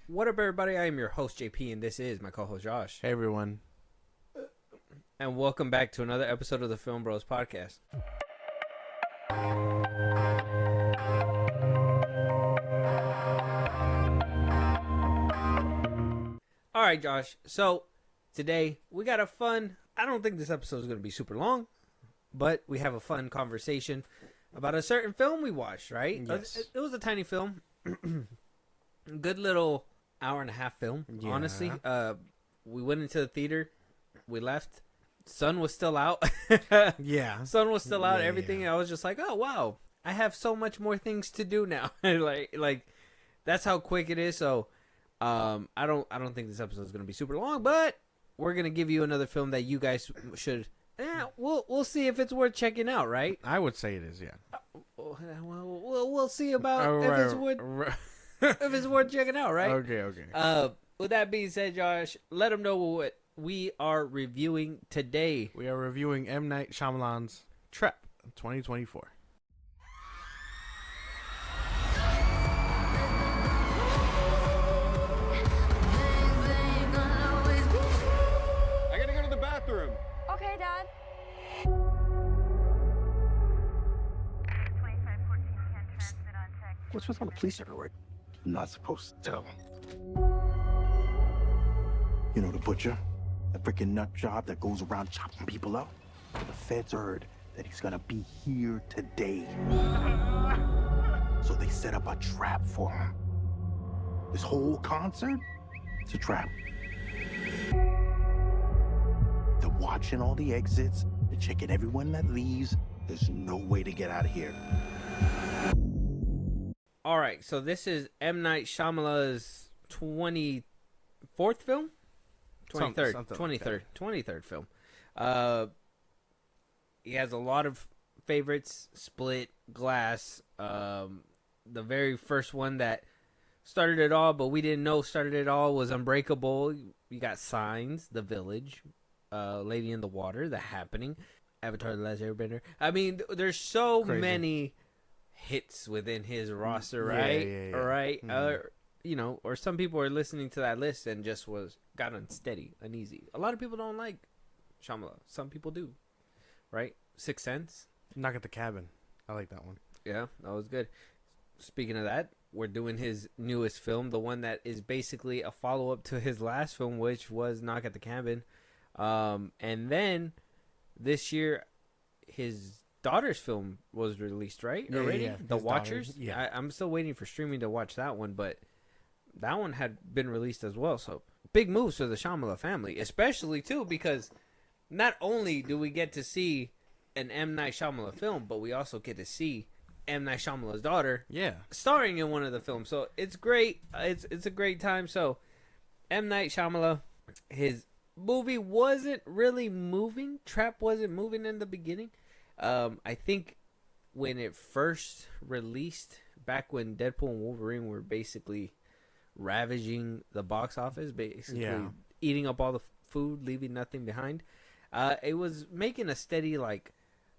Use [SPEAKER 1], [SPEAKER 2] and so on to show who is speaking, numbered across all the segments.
[SPEAKER 1] What up, everybody? I am your host, JP, and this is my co-host, Josh.
[SPEAKER 2] Hey, everyone.
[SPEAKER 1] And welcome back to another episode of the FIlmBros podcast. All right, Josh. So, today, we got a fun... I don't think this episode is going to be super long, but we have a fun conversation about a certain film we watched, right?
[SPEAKER 2] Yes.
[SPEAKER 1] It was a tiny film. Good little hour and a half film,
[SPEAKER 2] Yeah.
[SPEAKER 1] honestly. We went into the theater. We left. Sun was still out.
[SPEAKER 2] Yeah.
[SPEAKER 1] Sun was still out.
[SPEAKER 2] Yeah,
[SPEAKER 1] Everything.
[SPEAKER 2] yeah.
[SPEAKER 1] I was just like, oh wow, I have so much more things to do now. like that's how quick it is. So, I don't think this episode is gonna be super long, but we're gonna give you another film that you guys should. We'll see if it's worth checking out, right?
[SPEAKER 2] I would say it is, yeah.
[SPEAKER 1] We'll see about if it's worth if it's worth checking out, right?
[SPEAKER 2] Okay.
[SPEAKER 1] With that being said, Josh, let them know what we are reviewing today.
[SPEAKER 2] We are reviewing M. Night Shyamalan's Trap 2024.
[SPEAKER 3] I gotta go to the bathroom.
[SPEAKER 4] Okay, Dad.
[SPEAKER 5] What's with all the police everywhere? I'm not supposed to tell. You know the butcher? The freaking nut job that goes around chopping people up? The feds heard that he's gonna be here today. So they set up a trap for him. This whole concert, it's a trap. They're watching all the exits, they're checking everyone that leaves. There's no way to get out of here.
[SPEAKER 1] All right, so this is M. Night Shyamalan's 24th film? 23rd.
[SPEAKER 2] Something like
[SPEAKER 1] 23rd film. He has a lot of favorites. Split, Glass, the very first one that started it all, but we didn't know started it all, was Unbreakable. You got Signs, The Village, Lady in the Water, The Happening, Avatar: The Last Airbender. I mean, there's so
[SPEAKER 2] Crazy.
[SPEAKER 1] many hits within his roster, right?
[SPEAKER 2] Yeah.
[SPEAKER 1] Right?
[SPEAKER 2] Mhm.
[SPEAKER 1] Or some people are listening to that list and just got unsteady, uneasy. A lot of people don't like Shyamalan. Some people do, right? Sixth Sense.
[SPEAKER 2] Knock at the Cabin. I like that one.
[SPEAKER 1] Yeah, that was good. Speaking of that, we're doing his newest film, the one that is basically a follow-up to his last film, which was Knock at the Cabin. And then this year, his daughter's film was released, right?
[SPEAKER 2] Yeah,
[SPEAKER 1] Already?
[SPEAKER 2] yeah.
[SPEAKER 1] The
[SPEAKER 2] His
[SPEAKER 1] Watchers?
[SPEAKER 2] daughter, yeah.
[SPEAKER 1] I'm still waiting for streaming to watch that one, but that one had been released as well. So big moves for the Shyamalan family, especially too because not only do we get to see an M. Night Shyamalan film, but we also get to see M. Night Shyamalan's daughter
[SPEAKER 2] Yeah.
[SPEAKER 1] starring in one of the films. So it's great. It's a great time. So M. Night Shyamalan, his movie wasn't really moving. Trap wasn't moving in the beginning. I think when it first released, back when Deadpool and Wolverine were basically ravaging the box office, basically
[SPEAKER 2] Yeah.
[SPEAKER 1] eating up all the food, leaving nothing behind, it was making a steady, like,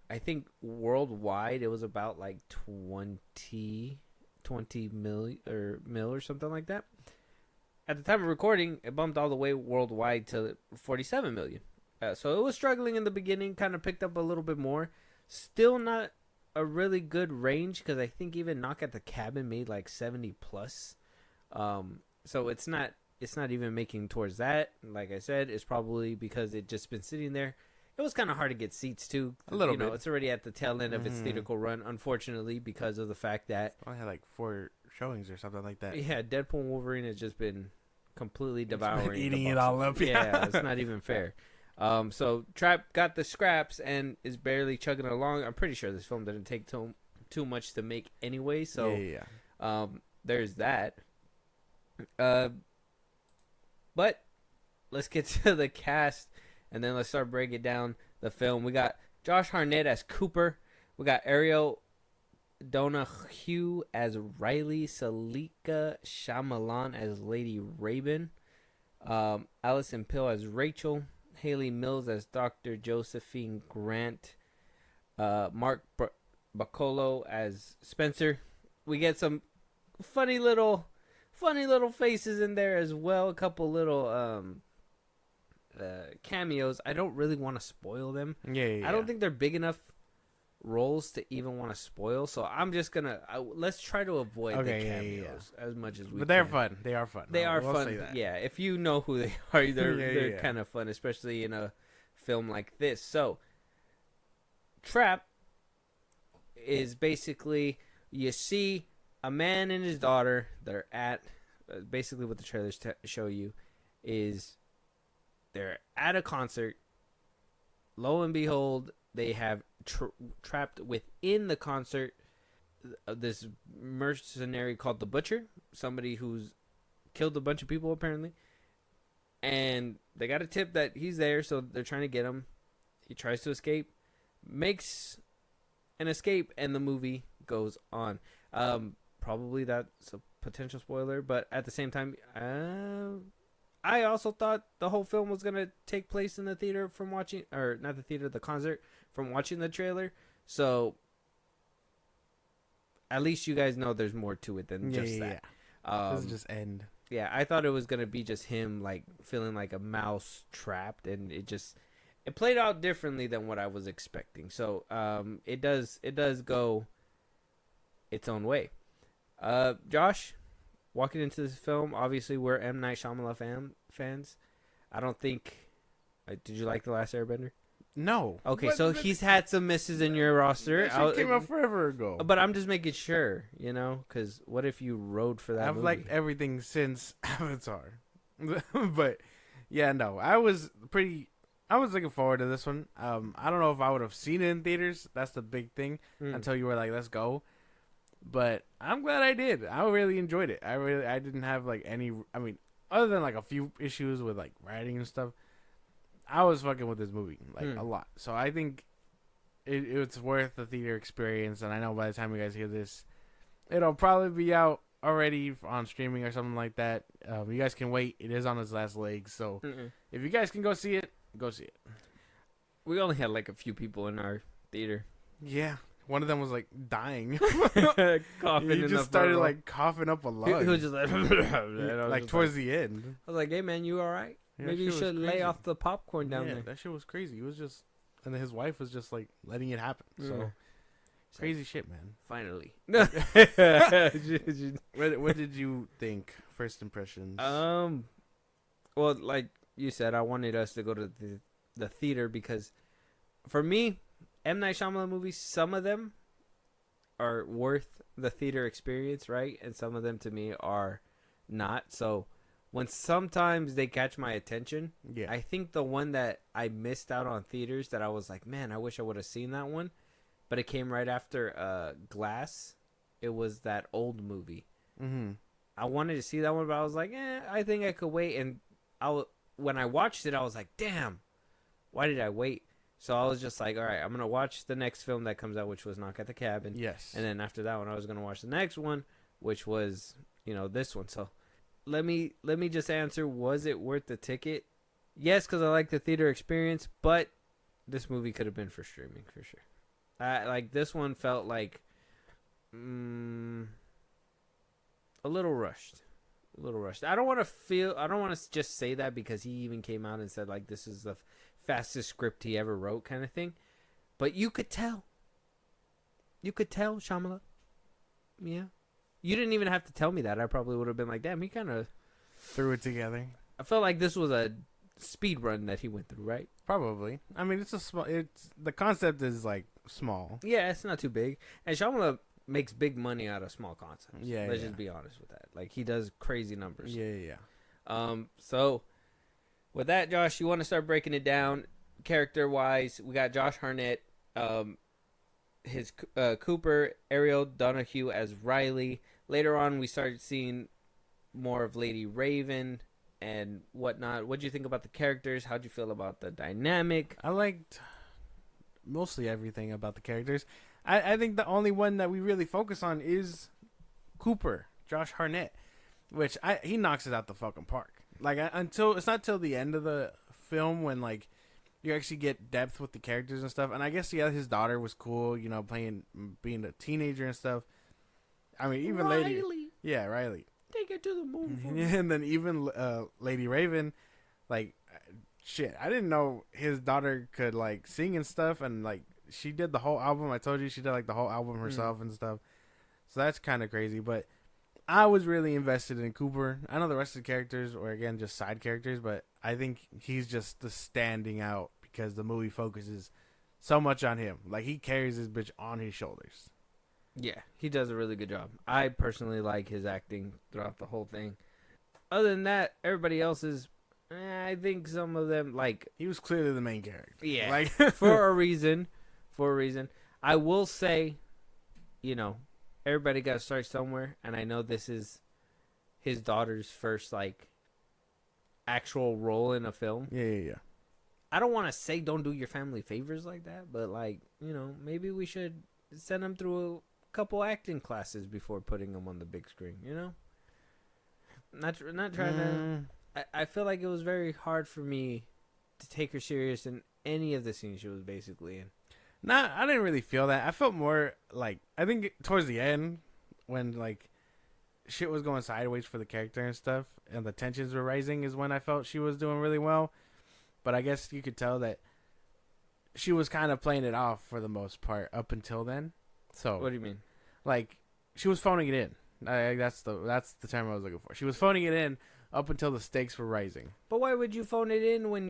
[SPEAKER 1] I think worldwide it was about like 20 mil or something like that. At the time of recording, it bumped all the way worldwide to 47 million. So it was struggling in the beginning, kind of picked up a little bit more. Still not a really good range because I think even Knock at the Cabin made like 70 plus. So it's not even making towards that. Like I said, it's probably because it just been sitting there. It was kind of hard to get seats too.
[SPEAKER 2] A little bit.
[SPEAKER 1] It's already at the tail end of its theatrical run, unfortunately, because of the fact that
[SPEAKER 2] I had like 4 showings or something like that.
[SPEAKER 1] yeah, Deadpool and Wolverine has just been completely devouring,
[SPEAKER 2] eating
[SPEAKER 1] the
[SPEAKER 2] it
[SPEAKER 1] box
[SPEAKER 2] all
[SPEAKER 1] office.
[SPEAKER 2] up.
[SPEAKER 1] Yeah, it's not even fair. So Trap got the scraps and is barely chugging along. I'm pretty sure this film didn't take too much to make anyway. So
[SPEAKER 2] Yeah.
[SPEAKER 1] there's that. But let's get to the cast and then let's start breaking down the film. We got Josh Hartnett as Cooper. We got Ariel Donahue as Riley, Salika Shyamalan as Lady Raven, Allison Pill as Rachel, Haley Mills as Dr. Josephine Grant, Mark Bacolo as Spencer. We get some funny little funny little faces in there as well. A couple little cameos. I don't really want to spoil them.
[SPEAKER 2] Yeah.
[SPEAKER 1] I don't think they're big enough roles to even want to spoil. So I'm just gonna let's try to avoid the cameos as much as we.
[SPEAKER 2] But they're
[SPEAKER 1] can.
[SPEAKER 2] fun. They are fun.
[SPEAKER 1] They are
[SPEAKER 2] we'll
[SPEAKER 1] fun.
[SPEAKER 2] say that.
[SPEAKER 1] Yeah, if you know who they are, they're
[SPEAKER 2] Yeah.
[SPEAKER 1] kind of fun, especially in a film like this. So, Trap is basically you see a man and his daughter. They're at basically what the trailers show you is they're at a concert. Lo and behold, they have trapped within the concert this mercenary called the Butcher, somebody who's killed a bunch of people apparently, and they got a tip that he's there, so they're trying to get him. He tries to escape, makes an escape, and the movie goes on. Probably that's a potential spoiler, but at the same time, I also thought the whole film was gonna take place in the theater from watching, or not the theater, the concert, from watching the trailer. So at least you guys know there's more to it than just that.
[SPEAKER 2] Doesn't just end.
[SPEAKER 1] Yeah, I thought it was gonna be just him like feeling like a mouse trapped, and it played out differently than what I was expecting. So it does go its own way. Josh, walking into this film, obviously we're M. Night Shyamalan fans. I don't think. Did you like The Last Airbender?
[SPEAKER 2] No.
[SPEAKER 1] Okay, so he's had some misses in your roster.
[SPEAKER 2] That shit came out forever ago.
[SPEAKER 1] But I'm just making sure, because what if you rode for that
[SPEAKER 2] I've
[SPEAKER 1] movie?
[SPEAKER 2] liked everything since Avatar. But, yeah, no. I was looking forward to this one. I don't know if I would have seen it in theaters. That's the big thing. Until you were like, let's go. But I'm glad I did. I really enjoyed it. I didn't have, like, any... I mean, other than, like, a few issues with, like, writing and stuff, I was fucking with this movie, like, a lot. So I think it's worth the theater experience. And I know by the time you guys hear this, it'll probably be out already on streaming or something like that. You guys can wait. It is on its last legs. So if you guys can go see it, go see it.
[SPEAKER 1] We only had, like, a few people in our theater.
[SPEAKER 2] Yeah. One of them was, like, dying.
[SPEAKER 1] Coughing.
[SPEAKER 2] He just started, like, coughing up a lung.
[SPEAKER 1] He was just like...
[SPEAKER 2] like, towards the end.
[SPEAKER 1] I was like, hey, man, you all right?
[SPEAKER 2] Yeah,
[SPEAKER 1] Maybe you should lay off the popcorn down there.
[SPEAKER 2] That shit was crazy. It was just... And then his wife was just, like, letting it happen. So, crazy shit, man.
[SPEAKER 1] Finally.
[SPEAKER 2] What did you think? First impressions?
[SPEAKER 1] Well, like you said, I wanted us to go to the theater because, for me, M. Night Shyamalan movies, some of them are worth the theater experience, right? And some of them, to me, are not. So, when sometimes they catch my attention, I think the one that I missed out on theaters that I was like, man, I wish I would have seen that one, but it came right after Glass. It was that old movie.
[SPEAKER 2] Mm-hmm.
[SPEAKER 1] I wanted to see that one, but I was like, I think I could wait. And when I watched it, I was like, damn, why did I wait? So I was just like, all right, I'm going to watch the next film that comes out, which was Knock at the Cabin.
[SPEAKER 2] Yes.
[SPEAKER 1] And then after that one, I was going to watch the next one, which was, this one. So let me just answer, was it worth the ticket? Yes, because I like the theater experience, but this movie could have been for streaming for sure. Like this one felt like a little rushed. I don't want to just say that because he even came out and said like this is the fastest script he ever wrote kind of thing. But you could tell. Shyamalan. Yeah. You didn't even have to tell me that. I probably would have been like, damn, he kind of
[SPEAKER 2] threw it together.
[SPEAKER 1] I felt like this was a speed run that he went through, right?
[SPEAKER 2] Probably. I mean, the concept is like small.
[SPEAKER 1] Yeah, it's not too big. And Shyamalan makes big money out of small concepts.
[SPEAKER 2] Yeah,
[SPEAKER 1] Let's just be honest with that. Like he does crazy numbers.
[SPEAKER 2] Yeah.
[SPEAKER 1] So with that, Josh, you want to start breaking it down character wise? We got Josh Hartnett, his Cooper, Ariel Donahue as Riley. Later on, we started seeing more of Lady Raven and whatnot. What do you think about the characters? How'd you feel about the dynamic?
[SPEAKER 2] I liked mostly everything about the characters. I think the only one that we really focus on is Cooper, Josh Hartnett, which he knocks it out the fucking park. Like it's not till the end of the film when like you actually get depth with the characters and stuff. And I guess his daughter was cool, being a teenager and stuff. I mean, even
[SPEAKER 1] Riley.
[SPEAKER 2] later, yeah, Riley.
[SPEAKER 1] Take it to the moon. For me.
[SPEAKER 2] And then even Lady Raven, like, shit, I didn't know his daughter could like sing and stuff, and like she did the whole album. I told you she did like the whole album herself and stuff. So that's kind of crazy, but I was really invested in Cooper. I know the rest of the characters were again just side characters, but I think he's just the standing out because the movie focuses so much on him. Like he carries his bitch on his shoulders.
[SPEAKER 1] Yeah, he does a really good job. I personally like his acting throughout the whole thing. Other than that, everybody else is. I think some of them like
[SPEAKER 2] He was clearly the main character.
[SPEAKER 1] yeah
[SPEAKER 2] Like
[SPEAKER 1] for a reason. For a reason, I will say, you know, everybody got to start somewhere, and I know this is his daughter's first like actual role in a film.
[SPEAKER 2] Yeah.
[SPEAKER 1] I don't want to say don't do your family favors like that, but like, you know, maybe we should send them through a couple acting classes before putting them on the big screen, you know? Not trying to I feel like it was very hard for me to take her serious in any of the scenes she was basically in.
[SPEAKER 2] Nah, I didn't really feel that. I felt more like I think towards the end when like shit was going sideways for the character and stuff and the tensions were rising is when I felt she was doing really well. But I guess you could tell that she was kind of playing it off for the most part up until then. So
[SPEAKER 1] What do you mean?
[SPEAKER 2] like she was phoning it in. That's the term I was looking for. She was phoning it in up until the stakes were rising.
[SPEAKER 1] But why would you phone it in when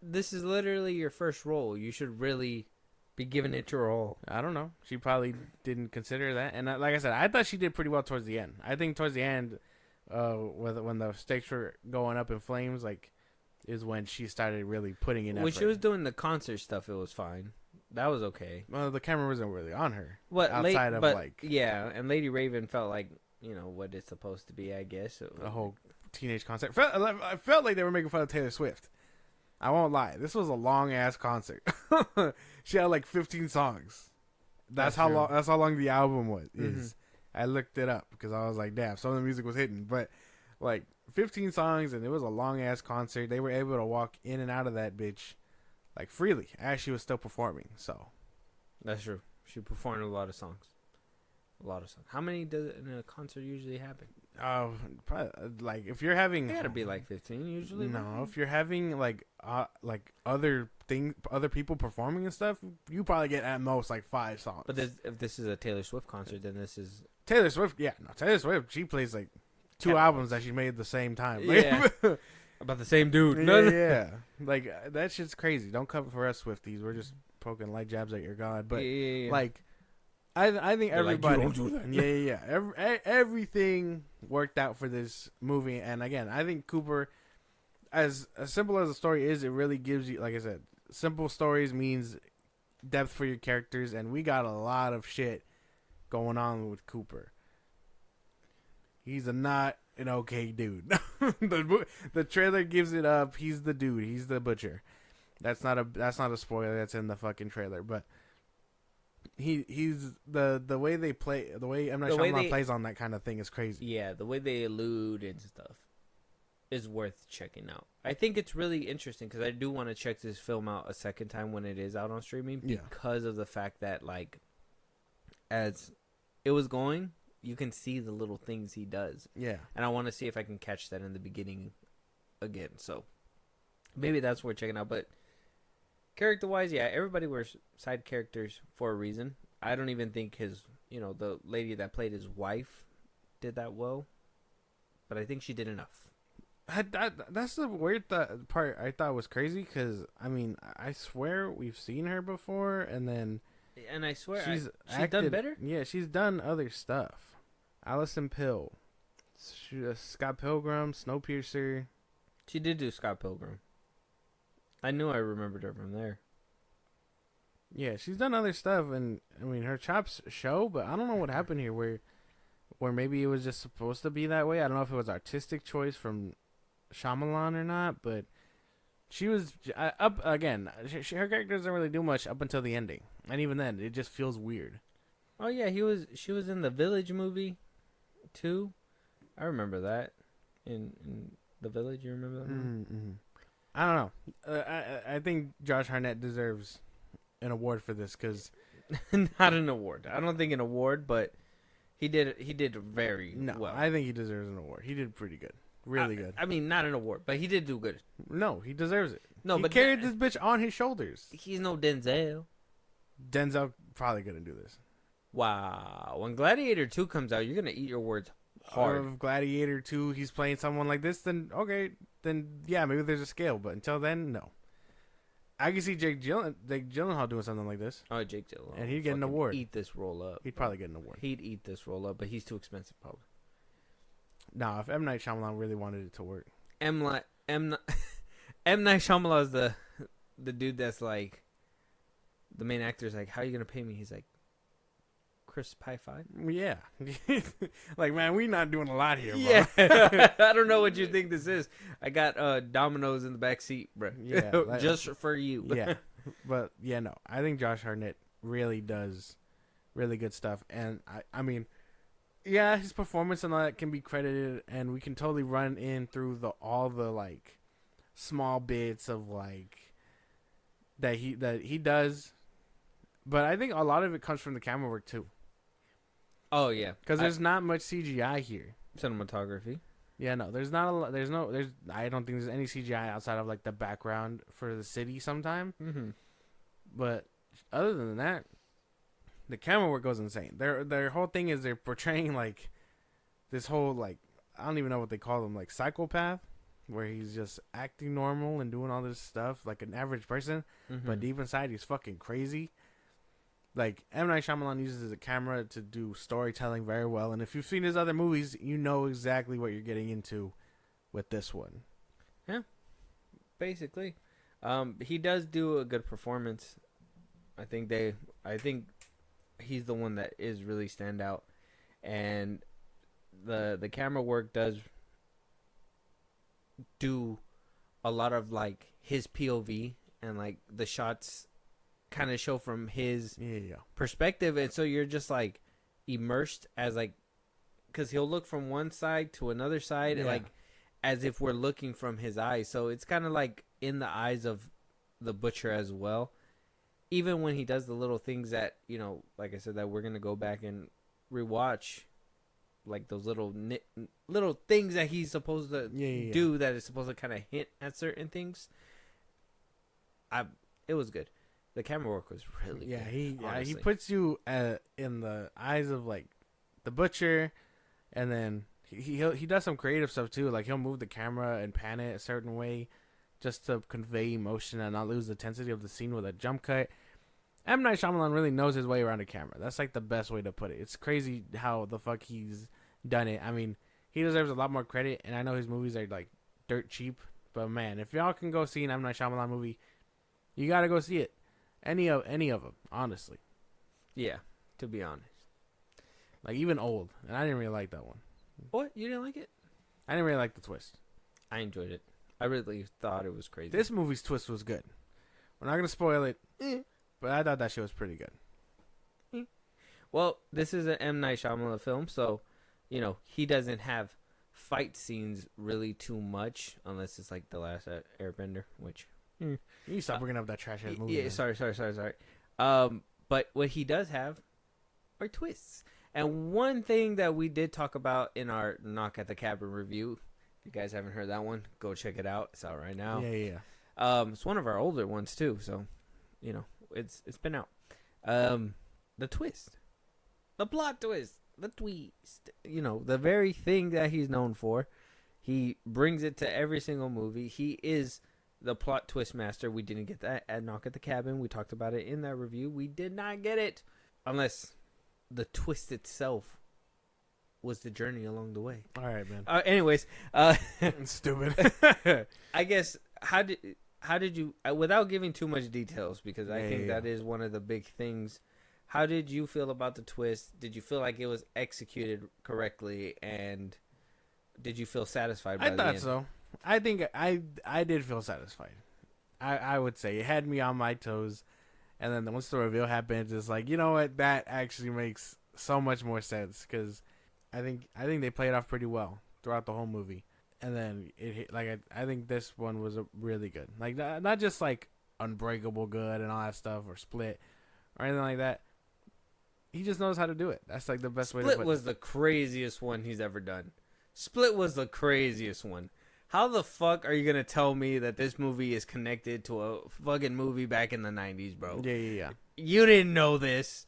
[SPEAKER 1] this is literally your first role? You should really be giving it your all.
[SPEAKER 2] I don't know. She probably didn't consider that. And like I said, I thought she did pretty well towards the end. I think towards the end, when the stakes were going up in flames, like, is when she started really putting in effort.
[SPEAKER 1] When she was doing the concert stuff, it was fine. That was okay.
[SPEAKER 2] Well, the camera wasn't really on her.
[SPEAKER 1] What
[SPEAKER 2] outside of like
[SPEAKER 1] yeah, and Lady Raven felt like, you know, what it's supposed to be, I guess.
[SPEAKER 2] a whole teenage concert. I felt like they were making fun of Taylor Swift. I won't lie. This was a long ass concert. She had like 15 songs. That's how
[SPEAKER 1] true.
[SPEAKER 2] long. That's how long the album was.
[SPEAKER 1] Mm-hmm.
[SPEAKER 2] I looked it up because I was like, damn, some of the music was hitting, but like 15 songs, and it was a long ass concert. They were able to walk in and out of that bitch like freely as she was still performing. So
[SPEAKER 1] That's true. She performed a lot of songs. A lot of songs. How many does it in a concert usually happen?
[SPEAKER 2] probably, like if you're having,
[SPEAKER 1] They gotta be like 15 usually.
[SPEAKER 2] no, if you're having like other people performing and stuff, you probably get at most like 5 songs.
[SPEAKER 1] But if this is a Taylor Swift concert, then this is
[SPEAKER 2] Taylor Swift, yeah, no, Taylor Swift, she plays like 2
[SPEAKER 1] Catalogs.
[SPEAKER 2] albums that she made at the same time. Like,
[SPEAKER 1] Yeah. about the same dude.
[SPEAKER 2] yeah. Like that shit's crazy. Don't come for us, Swifties. We're just poking light jabs at your god. But
[SPEAKER 1] yeah.
[SPEAKER 2] like, I think
[SPEAKER 1] They're like,
[SPEAKER 2] everybody,
[SPEAKER 1] "You don't do that."
[SPEAKER 2] yeah. Everything worked out for this movie, and again, I think Cooper, as simple as the story is, it really gives you, like I said, simple stories means depth for your characters, and we got a lot of shit going on with Cooper. He's not an okay dude. The trailer gives it up. He's the dude. He's the butcher. That's not a spoiler. That's in the fucking trailer. But he's the way they play, the way M. Night Shyamalan plays on that kind of thing is crazy.
[SPEAKER 1] Yeah, the way they allude and stuff is worth checking out. I think it's really interesting because I do want to check this film out a second time when it is out on streaming because of the fact that, like, as it was going, you can see the little things he does.
[SPEAKER 2] Yeah.
[SPEAKER 1] And I want to see if I can catch that in the beginning again. So maybe that's worth checking out. But character-wise, yeah, everybody wears side characters for a reason. I don't even think the lady that played his wife did that well. But I think she did enough.
[SPEAKER 2] That's the weird part I thought was crazy because, I mean, I swear we've seen her before, and then...
[SPEAKER 1] And I swear she's
[SPEAKER 2] acted,
[SPEAKER 1] done better?
[SPEAKER 2] Yeah, she's done other stuff. Allison Pill. Scott Pilgrim, Snowpiercer.
[SPEAKER 1] She did do Scott Pilgrim. I knew I remembered her from there.
[SPEAKER 2] Yeah, she's done other stuff, and I mean her chops show, but I don't know what happened here where maybe it was just supposed to be that way. I don't know if it was artistic choice from Shyamalan or not, but she was up again. Her character doesn't really do much up until the ending, and even then, it just feels weird.
[SPEAKER 1] Oh yeah, she was in the Village movie, too. I remember that in the Village. You remember that movie?
[SPEAKER 2] Mm-hmm. I don't know. I think Josh Hartnett deserves an award for this because
[SPEAKER 1] not an award. I don't think an award, but He did very
[SPEAKER 2] No,
[SPEAKER 1] well.
[SPEAKER 2] I think he deserves an award. He did pretty good. Really good.
[SPEAKER 1] I mean, not an award, but he did do good.
[SPEAKER 2] No, he deserves it.
[SPEAKER 1] No,
[SPEAKER 2] he
[SPEAKER 1] but
[SPEAKER 2] carried this bitch on his shoulders.
[SPEAKER 1] He's no Denzel.
[SPEAKER 2] Denzel probably gonna do this.
[SPEAKER 1] Wow. When Gladiator 2 comes out, you're going to eat your words hard.
[SPEAKER 2] If Gladiator 2, he's playing someone like this, then okay, then yeah, maybe there's a scale. But until then, no. I can see Jake Gyllenhaal doing something like this.
[SPEAKER 1] Oh, Jake Gyllenhaal.
[SPEAKER 2] And he'd get an
[SPEAKER 1] fucking
[SPEAKER 2] award.
[SPEAKER 1] Eat this roll up.
[SPEAKER 2] He'd probably get an award.
[SPEAKER 1] He'd eat this roll up, but he's too expensive, probably.
[SPEAKER 2] Nah, if M. Night Shyamalan really wanted it to work.
[SPEAKER 1] M. Night Shyamalan is the dude that's like, the main actor's like, how are you going to pay me? He's like, Chris Pie 5?
[SPEAKER 2] Yeah. Like, man, we not doing a lot here, bro.
[SPEAKER 1] Yeah. I don't know what you think this is. I got Domino's in the back seat, bro.
[SPEAKER 2] Yeah.
[SPEAKER 1] Just for you.
[SPEAKER 2] Yeah. But, yeah, no. I think Josh Hartnett really does really good stuff. And, I mean, yeah, his performance and all that can be credited. And we can totally run in through all the, like, small bits of, like, that he does. But I think a lot of it comes from the camera work, too.
[SPEAKER 1] Oh, yeah.
[SPEAKER 2] Because there's not much CGI here.
[SPEAKER 1] Cinematography.
[SPEAKER 2] Yeah, no, there's not a lot. I don't think there's any CGI outside of like the background for the city sometime.
[SPEAKER 1] Mm-hmm.
[SPEAKER 2] But other than that, the camera work goes insane. Their whole thing is they're portraying like this whole like I don't even know what they call him, like psychopath, where he's just acting normal and doing all this stuff like an average person, but deep inside he's fucking crazy. Like, M. Night Shyamalan uses the camera to do storytelling very well. And if you've seen his other movies, you know exactly what you're getting into with this one.
[SPEAKER 1] Yeah. Basically. He does do a good performance. I think he's the one that is really stand out. And the camera work does do a lot of, like, his POV and, like, the shots kind of show from his perspective, and so you're just like immersed as like because he'll look from one side to another side like as if we're looking from his eyes, so it's kind of like in the eyes of the butcher as well, even when he does the little things that, you know, like I said, that we're gonna go back and rewatch, like those little things that he's supposed to do that is supposed to kind of hint at certain things. It was good. The camera work was really good.
[SPEAKER 2] He puts you in the eyes of like the butcher, and then he does some creative stuff too. Like he'll move the camera and pan it a certain way, just to convey emotion and not lose the intensity of the scene with a jump cut. M. Night Shyamalan really knows his way around a camera. That's like the best way to put it. It's crazy how the fuck he's done it. I mean, he deserves a lot more credit, and I know his movies are like dirt cheap, but man, if y'all can go see an M. Night Shyamalan movie, you gotta go see it. Any of them, honestly.
[SPEAKER 1] Yeah, to be honest.
[SPEAKER 2] Like, even old. And I didn't really like that one.
[SPEAKER 1] What? You didn't like it?
[SPEAKER 2] I didn't really like the twist.
[SPEAKER 1] I enjoyed it. I really thought it was crazy.
[SPEAKER 2] This movie's twist was good. We're not going to spoil it, but I thought that shit was pretty good.
[SPEAKER 1] Well, this is an M. Night Shyamalan film, so, you know, he doesn't have fight scenes really too much, unless it's like The Last Airbender, which...
[SPEAKER 2] You stop bringing up that trash ass movie.
[SPEAKER 1] Yeah,
[SPEAKER 2] man.
[SPEAKER 1] sorry. But what he does have are twists. And one thing that we did talk about in our Knock at the Cabin review, if you guys haven't heard that one, go check it out. It's out right now.
[SPEAKER 2] Yeah.
[SPEAKER 1] It's one of our older ones too, so you know it's been out. The twist, the plot twist, the twist. You know, the very thing that he's known for. He brings it to every single movie. He is the plot twist master. We didn't get that at Knock at the Cabin. We talked about it in that review. We did not get it unless the twist itself was the journey along the way.
[SPEAKER 2] All right, man.
[SPEAKER 1] Anyways,
[SPEAKER 2] Stupid.
[SPEAKER 1] I guess how did you, without giving too much details, because I think that is one of the big things. How did you feel about the twist? Did you feel like it was executed correctly, and did you feel satisfied by the end?
[SPEAKER 2] I thought so. I think I did feel satisfied. I would say it had me on my toes, and then once the reveal happens, it's like, you know what, that actually makes so much more sense, because I think they played off pretty well throughout the whole movie, and then it hit, like I think this one was really good, like not just like Unbreakable good and all that stuff or Split or anything like that. he just knows how to do it. That's like the best way to
[SPEAKER 1] Split
[SPEAKER 2] put
[SPEAKER 1] was
[SPEAKER 2] it.
[SPEAKER 1] the craziest one he's ever done. Split was the craziest one. How the fuck are you gonna tell me that this movie is connected to a fucking movie back in the 90s, bro?
[SPEAKER 2] Yeah.
[SPEAKER 1] You didn't know this.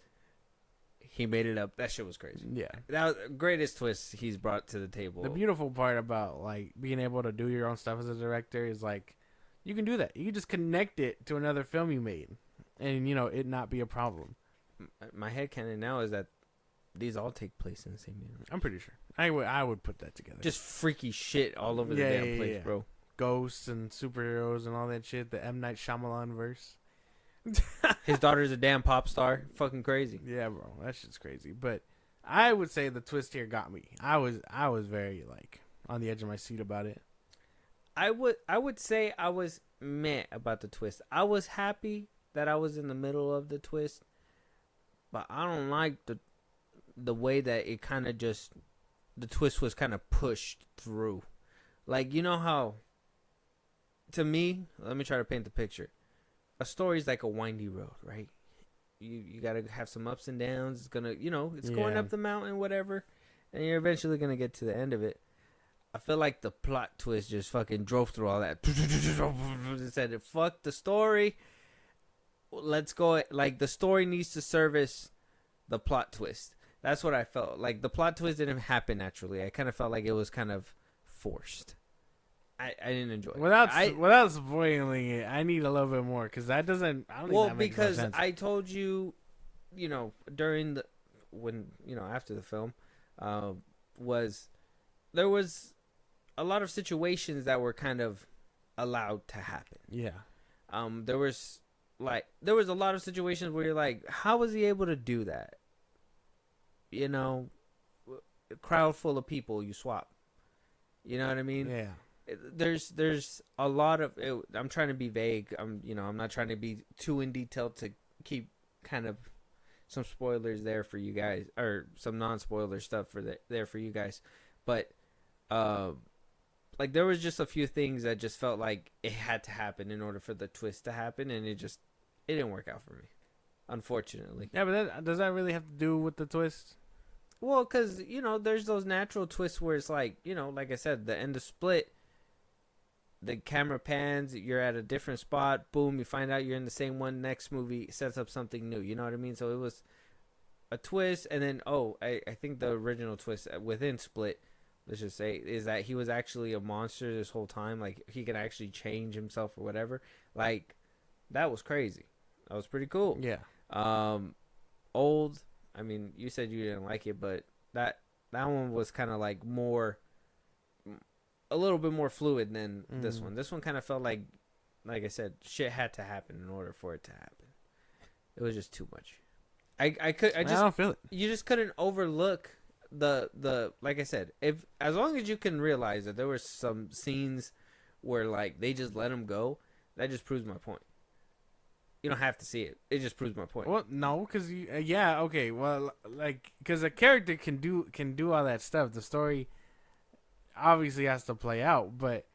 [SPEAKER 1] He made it up. That shit was crazy.
[SPEAKER 2] Yeah.
[SPEAKER 1] That was the greatest twist he's brought to the table.
[SPEAKER 2] The beautiful part about like being able to do your own stuff as a director is like you can do that. You can just connect it to another film you made, and it not be a problem.
[SPEAKER 1] My headcanon now is that these all take place in the same universe.
[SPEAKER 2] I'm pretty sure. I would put that together.
[SPEAKER 1] Just freaky shit all over the
[SPEAKER 2] Yeah,
[SPEAKER 1] damn
[SPEAKER 2] yeah,
[SPEAKER 1] place,
[SPEAKER 2] yeah.
[SPEAKER 1] bro.
[SPEAKER 2] Ghosts and superheroes and all that shit. The M. Night Shyamalan verse.
[SPEAKER 1] His daughter's a damn pop star. Fucking crazy.
[SPEAKER 2] Yeah, bro, that shit's crazy. But I would say the twist here got me. I was very like on the edge of my seat about it.
[SPEAKER 1] I would say I was meh about the twist. I was happy that I was in the middle of the twist, but I don't like the way that it kind of just the twist was kind of pushed through. Like, you know how to me, let me try to paint the picture. A story's like a windy road, right? You got to have some ups and downs. It's going to, it's going
[SPEAKER 2] Yeah.
[SPEAKER 1] up the mountain, whatever, and you're eventually going to get to the end of it. I feel like the plot twist just fucking drove through all that. It said, fuck the story. Let's go. Like, the story needs to service the plot twist. That's what I felt. Like, the plot twist didn't happen naturally. I kind of felt like it was kind of forced. I didn't enjoy it.
[SPEAKER 2] Without spoiling it, I need a little bit more because that doesn't. I don't think that makes no
[SPEAKER 1] because
[SPEAKER 2] sense.
[SPEAKER 1] I told you, during the after the film, there was a lot of situations that were kind of allowed to happen.
[SPEAKER 2] Yeah.
[SPEAKER 1] There was a lot of situations where you're like, how was he able to do that? A crowd full of people, you swap. You know what I mean?
[SPEAKER 2] Yeah.
[SPEAKER 1] There's a lot of it. I'm trying to be vague. I'm not trying to be too in detail to keep kind of some spoilers there for you guys, or some non-spoiler stuff there for you guys. But like, there was just a few things that just felt like it had to happen in order for the twist to happen, and it didn't work out for me, unfortunately.
[SPEAKER 2] Yeah, but does that really have to do with the twist?
[SPEAKER 1] Well, because there's those natural twists where it's like, like I said, the end of Split. The camera pans, you're at a different spot, boom, you find out you're in the same one. Next movie sets up something new, you know what I mean? So it was a twist, and then I think the original twist within Split, let's just say, is that he was actually a monster this whole time. Like, he could actually change himself or whatever. Like, that was crazy. That was pretty cool.
[SPEAKER 2] Yeah.
[SPEAKER 1] Old, I mean, you said you didn't like it, but that one was kind of like a little bit more fluid than this one. This one kind of felt like I said, shit had to happen in order for it to happen. It was just too much. I
[SPEAKER 2] don't feel it.
[SPEAKER 1] You just couldn't overlook the like I said, as long as you can realize that there were some scenes where like they just let him go, that just proves my point. You don't have to see it. It just proves my point.
[SPEAKER 2] Well, no, because okay. Well, like, because a character can do all that stuff. The story obviously has to play out, but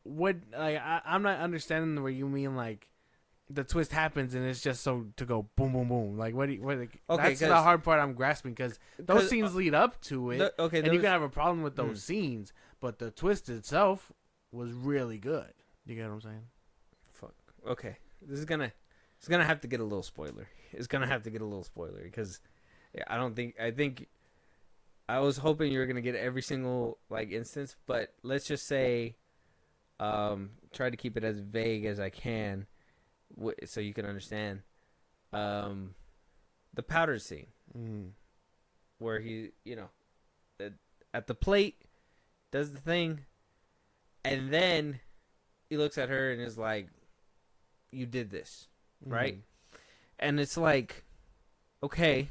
[SPEAKER 2] I'm not understanding where you mean like the twist happens and it's just so to go boom boom boom. Like, okay, that's the hard part I'm grasping, because those scenes lead up to it. And you can have a problem with those scenes, but the twist itself was really good. You get what I'm saying?
[SPEAKER 1] Fuck. Okay, this is gonna have to get a little spoiler. It's gonna have to get a little spoiler because I think I was hoping you were gonna get every single like instance, but let's just say, try to keep it as vague as I can, so you can understand. The powder scene, where he, at the plate, does the thing, and then he looks at her and is like, "You did this, right?" And it's like, okay.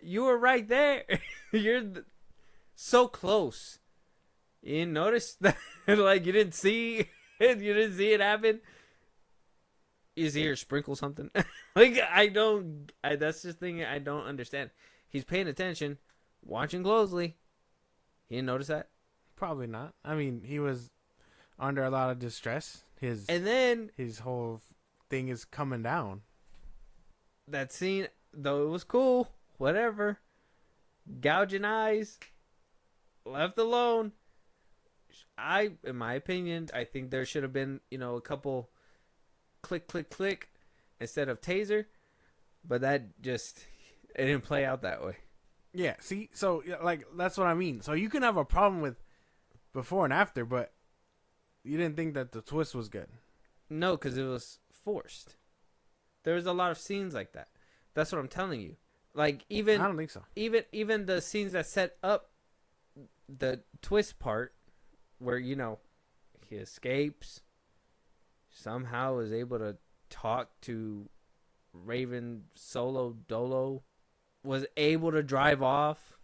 [SPEAKER 1] You were right there. You're so close. You didn't notice that? Like, you didn't see it. You didn't see it happen. You see her sprinkle something. Like, that's the thing I don't understand. He's paying attention, watching closely. He didn't notice that?
[SPEAKER 2] Probably not. I mean, he was under a lot of distress. his
[SPEAKER 1] And then
[SPEAKER 2] his whole thing is coming down.
[SPEAKER 1] that scene, though it was cool, whatever. Gouging eyes, left alone. In my opinion, I think there should have been, a couple click, click, click instead of taser. But it didn't play out that way.
[SPEAKER 2] Yeah, see, so like that's what I mean. So you can have a problem with before and after, but you didn't think that the twist was good.
[SPEAKER 1] No, because it was forced. There was a lot of scenes like that. That's what I'm telling you. Like
[SPEAKER 2] I
[SPEAKER 1] even
[SPEAKER 2] don't think so.
[SPEAKER 1] even the scenes that set up the twist part, where he escapes, somehow is able to talk to Raven Solo Dolo, was able to drive off.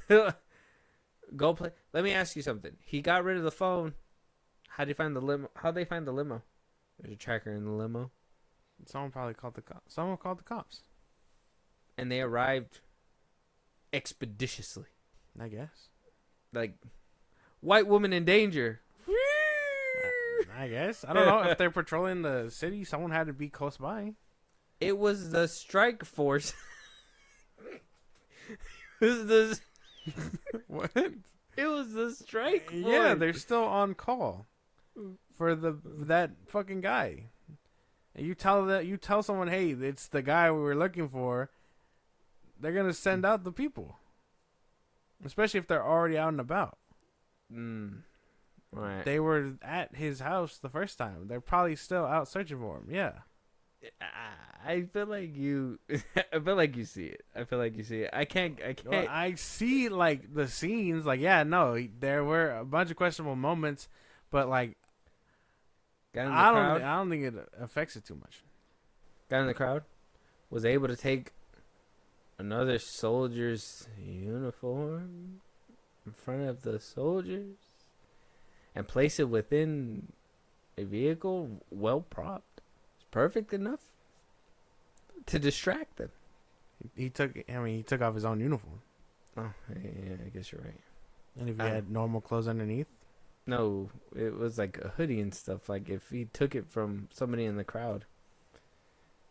[SPEAKER 1] Go play. Let me ask you something. He got rid of the phone. How'd he find the limo? How'd they find the limo? There's a tracker in the limo.
[SPEAKER 2] Someone probably called the cops. Someone called the cops.
[SPEAKER 1] And they arrived expeditiously.
[SPEAKER 2] I guess.
[SPEAKER 1] Like, white woman in danger.
[SPEAKER 2] I guess. I don't know. If they're patrolling the city, someone had to be close by.
[SPEAKER 1] It was the strike force. It was the
[SPEAKER 2] What?
[SPEAKER 1] It was the strike force.
[SPEAKER 2] Yeah, they're still on call for that fucking guy. And you tell someone, hey, it's the guy we were looking for. They're gonna send out the people, especially if they're already out and about.
[SPEAKER 1] Right.
[SPEAKER 2] They were at his house the first time. They're probably still out searching for him. Yeah.
[SPEAKER 1] I feel like you. I feel like you see it. I feel like you see it. I can't.
[SPEAKER 2] Well, I see like the scenes. Like, yeah, no, there were a bunch of questionable moments, but like, I don't think it affects it too much.
[SPEAKER 1] Guy in the crowd was able to take another soldier's uniform in front of the soldiers and place it within a vehicle well propped. It's perfect enough to distract them.
[SPEAKER 2] He took off his own uniform.
[SPEAKER 1] Oh, yeah, I guess you're right.
[SPEAKER 2] And if he had normal clothes underneath?
[SPEAKER 1] No, it was like a hoodie and stuff. Like if he took it from somebody in the crowd.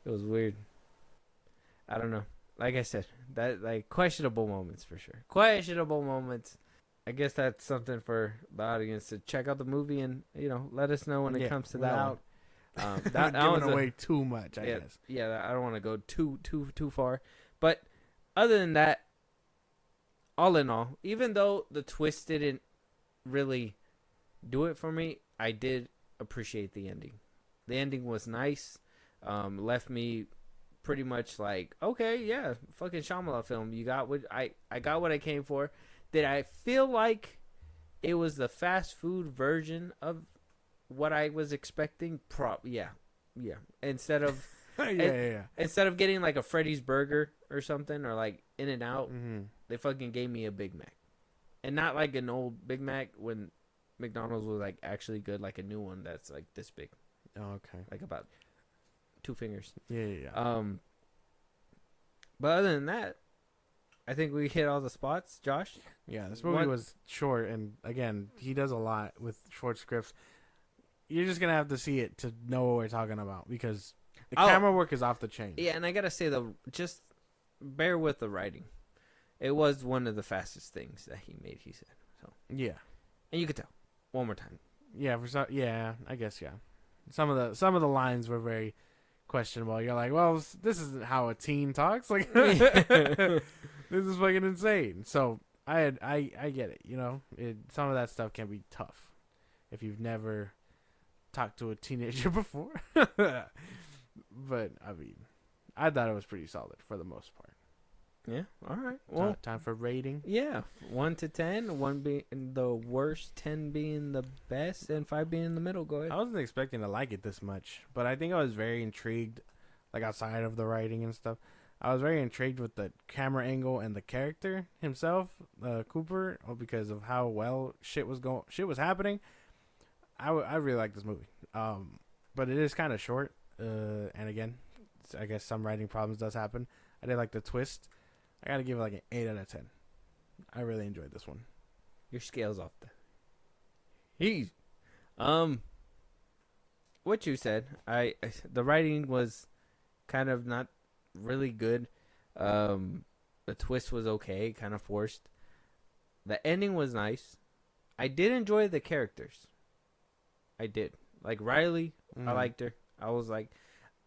[SPEAKER 1] It was weird. I don't know. Like I said, that like questionable moments for sure. Questionable moments. I guess that's something for the audience to check out the movie and let us know when it comes to that one.
[SPEAKER 2] That giving away too much, I guess.
[SPEAKER 1] Yeah, I don't want to go too far. But other than that, all in all, even though the twist didn't really do it for me, I did appreciate the ending. The ending was nice. Left me pretty much like, okay, yeah, fucking Shyamalan film. You got what I got what I came for. Did I feel like it was the fast food version of what I was expecting? Yeah. Instead of instead of getting like a Freddy's burger or something, or like In-N-Out, they fucking gave me a Big Mac, and not like an old Big Mac when McDonald's was like actually good, like a new one that's like this big.
[SPEAKER 2] Oh, okay.
[SPEAKER 1] Like about 2 fingers.
[SPEAKER 2] Yeah.
[SPEAKER 1] But other than that, I think we hit all the spots. Josh?
[SPEAKER 2] Yeah, this movie was short, and again, he does a lot with short scripts. You're just gonna have to see it to know what we're talking about, because the camera work is off the chain.
[SPEAKER 1] Yeah, and I gotta say just bear with the writing. It was one of the fastest things that he made. He said so.
[SPEAKER 2] Yeah,
[SPEAKER 1] and you could tell. One more time.
[SPEAKER 2] Yeah, I guess yeah. Some of the lines were very questionable. You're like, well, this isn't how a teen talks. Like, this is fucking insane. So I get it. Some of that stuff can be tough if you've never talked to a teenager before. But I mean, I thought it was pretty solid for the most part.
[SPEAKER 1] Yeah. All right. Well,
[SPEAKER 2] time for rating.
[SPEAKER 1] Yeah, 1 to 10. 1 being the worst, 10 being the best, and 5 being in the middle. Go ahead.
[SPEAKER 2] I wasn't expecting to like it this much, but I think I was very intrigued, like outside of the writing and stuff. I was very intrigued with the camera angle and the character himself, Cooper, because of how well shit was happening. I really like this movie, but it is kind of short, and again, I guess some writing problems does happen. I did like the twist. I gotta give it like an 8 out of 10. I really enjoyed this one.
[SPEAKER 1] Your scale's off the. what you said. The writing was kind of not really good. The twist was okay, kind of forced. The ending was nice. I did enjoy the characters. I did. Like Riley, I liked her. I was like,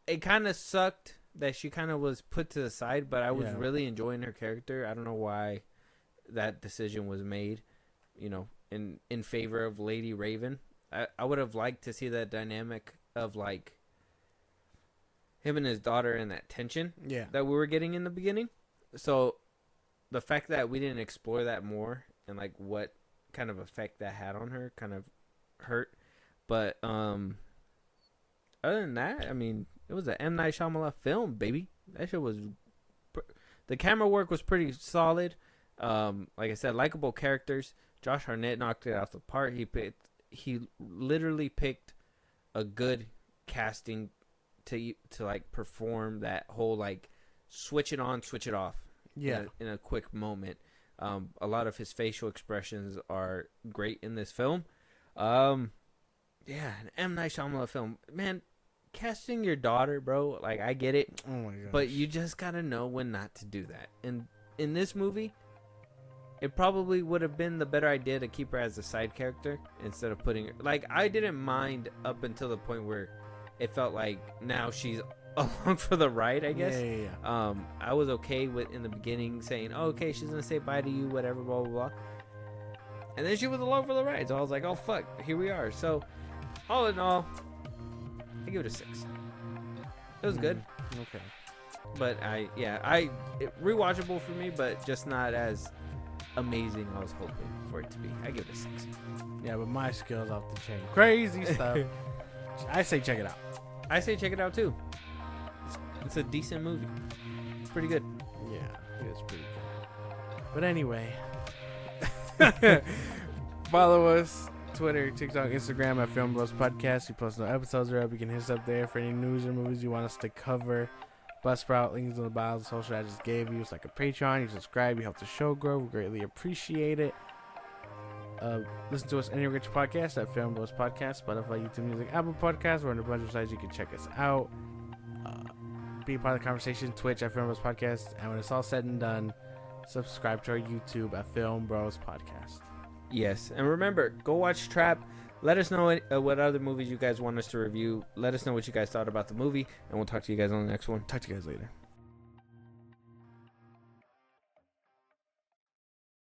[SPEAKER 1] it kind of sucked that she kind of was put to the side, but I was really enjoying her character. I don't know why that decision was made, you know, in favor of Lady Raven. I would have liked to see that dynamic of like him and his daughter and that tension that we were getting in the beginning. So the fact that we didn't explore that more and like what kind of effect that had on her kind of hurt. But other than that, I mean, it was an M. Night Shyamalan film, baby. That shit was... The camera work was pretty solid. Like I said, likable characters. Josh Hartnett knocked it out the park. He literally picked a good casting to like perform that whole like switch it on, switch it off.
[SPEAKER 2] Yeah.
[SPEAKER 1] In a quick moment. A lot of his facial expressions are great in this film. Yeah, an M. Night Shyamalan film. Man, casting your daughter, bro, like, I get it.
[SPEAKER 2] Oh, my gosh.
[SPEAKER 1] But you just gotta know when not to do that. And in this movie, it probably would have been the better idea to keep her as a side character instead of putting her... Like, I didn't mind up until the point where it felt like now she's along for the ride, I guess.
[SPEAKER 2] Yeah.
[SPEAKER 1] I was okay with, in the beginning, saying, oh, okay, she's gonna say bye to you, whatever, blah, blah, blah. And then she was along for the ride. So I was like, oh, fuck, here we are. So... all in all, I give it a 6. It was good.
[SPEAKER 2] Okay.
[SPEAKER 1] But rewatchable for me, but just not as amazing I was hoping for it to be. I give it a 6.
[SPEAKER 2] Yeah, but my skills off the chain. Crazy stuff. I say check it out.
[SPEAKER 1] I say check it out too. It's a decent movie. It's pretty good.
[SPEAKER 2] Yeah, it's pretty good. But anyway, follow us. Twitter, TikTok, Instagram at FIlmBros Podcast. We post no episodes are up. You can hit us up there for any news or movies you want us to cover. Buzzsprout, links in the bio of the social I just gave you. It's like a Patreon. You subscribe, you help the show grow. We greatly appreciate it. Listen to us anywhere you get your podcast at FIlmBros Podcast, Spotify, YouTube Music, Apple Podcasts. We're on a bunch of sites you can check us out. Be a part of the conversation. Twitch at FIlmBros Podcast. And when it's all said and done, subscribe to our YouTube at FIlmBros Podcast.
[SPEAKER 1] Yes, and remember, go watch Trap. Let us know what other movies you guys want us to review. Let us know what you guys thought about the movie, and we'll talk to you guys on the next one.
[SPEAKER 2] Talk to you guys later.